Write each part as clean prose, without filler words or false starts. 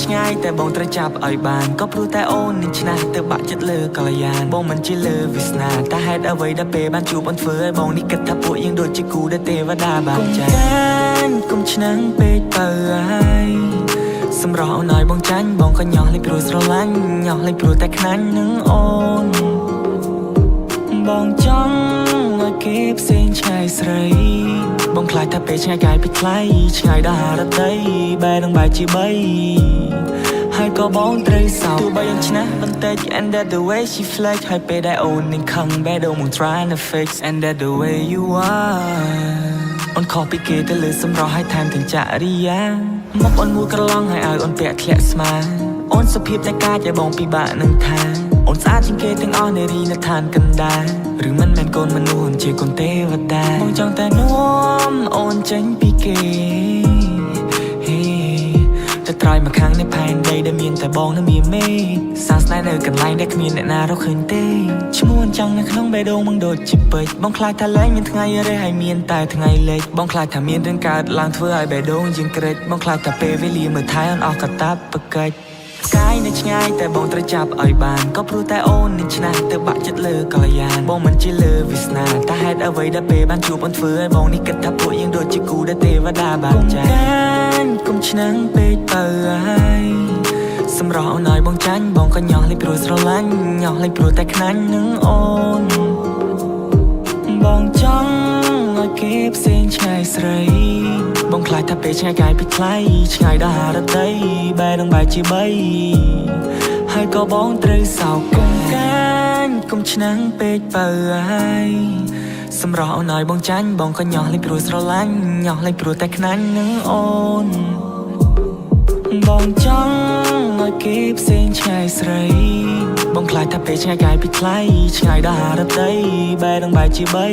ឆ្ងាយតែបងត្រូវចាប់ឲ្យបានក៏ព្រោះតែអូននឹងឆ្នះទៅបាក់ចិត្តលើកល្យានបងមិនជាលើវាសនាតែហេតុអ្វីដែលពេលបានជួបអូនធ្វើឲ្យបងនេះគិតថាពួកយើងដូចជាគូដែលទេវតាបានចែកគុំឆ្នាំងពេកទៅហើយសម្រស់អូនឲ្យបងចាញ់បងក៏ញ៉ោះលេចព្រោះស្រឡាញ់ញ៉ោះលេចព្រោះតែខ្លាញ់នឹងអូនបងចង់ឲ្យគេផ្សេងឆ្ងាយស្រីបងខ្លាចថាពេលឆ្ងាយកាយពីថ្លៃឆ្ងាយដល់ហារតីបែរនឹងបែរជាបីហើយក៏បងត្រូវសោកទោះបីអូនឆ្នះបន្តិច and that the way she flex ហើយពេលដែលអូននឹងខឹងបែរដូងមក trying to fix and that the way you are អូនខុសពីគេទៅលើសម្រស់ហើយថែមទាំងចរិយាមកអូនមួយក្រឡងហើយឲ្យអូនពាក់ធ្លាក់ស្មាអូនសុភាពតែកាចឲ្យបងពិបាកនឹងថាអូនស្អាតជាងគេទាំងអស់នារីនៅឋានកណ្ដាលឬមិនមែនកូនមនុស្សជាកូនទេវតាបងចង់តែនាំអូនចេញពីគេតែត្រៃមកខាងនៃផែនដីដែលមានតែបងនៅមានមេសាស្នេហ៍នៅកន្លែងដែលគ្មានអ្នកណារកឃើញទេឈ្មោះអញ្ចឹងនៅក្នុងបេះដូងมึงដូចជាពេជ្របងខ្លាចថាលែងមានថ្ងៃរះហើយមានតែថ្ងៃលេចបងខ្លាចថាមានរឿងកើតឡើងធ្វើឲ្យបេះដូងយើងក្រិចបងខ្លាចថាពេលវេលាមើលថែអស់កតាបប្រកិច្ចកាយនៅឆ្ងាយតែបងត្រូវចាប់ឲ្យបានក៏ព្រោះតែអូននឹងឆ្នះទៅបាក់ចិត្តលើកល្យានបងមិនជាលើវាសនាតែហេតុអ្វីដែលពេលបានជួបអូនធ្វើឲ្យបងនេះគិតថាពួកយើងដូចជាគូដែលទេវតាបានចែកគុំឆ្នាំងពេកទៅហើយសម្រស់អូនឲ្យបងចាញ់បងក៏ញ៉ោះលេចព្រោះស្រឡាញ់ញ៉ោះលេចព្រោះតែខ្លាញ់នឹងអូនបងចង់ឲ្យគេផ្សេងឆ្ងាយស្រីបងខ្លាចថាពេលឆ្ងាយកាយពីថ្លៃឆ្ងាយដល់ហារតីបែរនឹងបែរជាបីហើយក៏បងត្រូវសោកគុំឆ្នាំងពេកទៅហើយសម្រស់អូនឲ្យបងចាញ់បងក៏ញ៉ោះលេចព្រោះស្រឡាញ់ញ៉ោះលេចព្រោះតែខ្លាញ់នឹងអូនបងចង់ឲ្យគេផ្សេងឆ្ងាយស្រីបងខ្លាចថាពេលឆ្ងាយកាយពីថ្លៃឆ្ងាយដល់ហារតីបែរនឹងបែរជាបី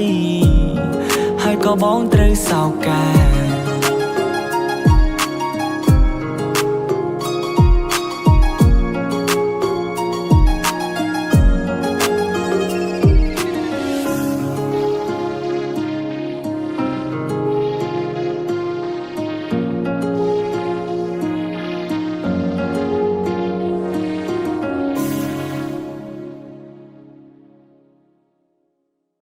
ហើយក៏បងត្រូវសោកកា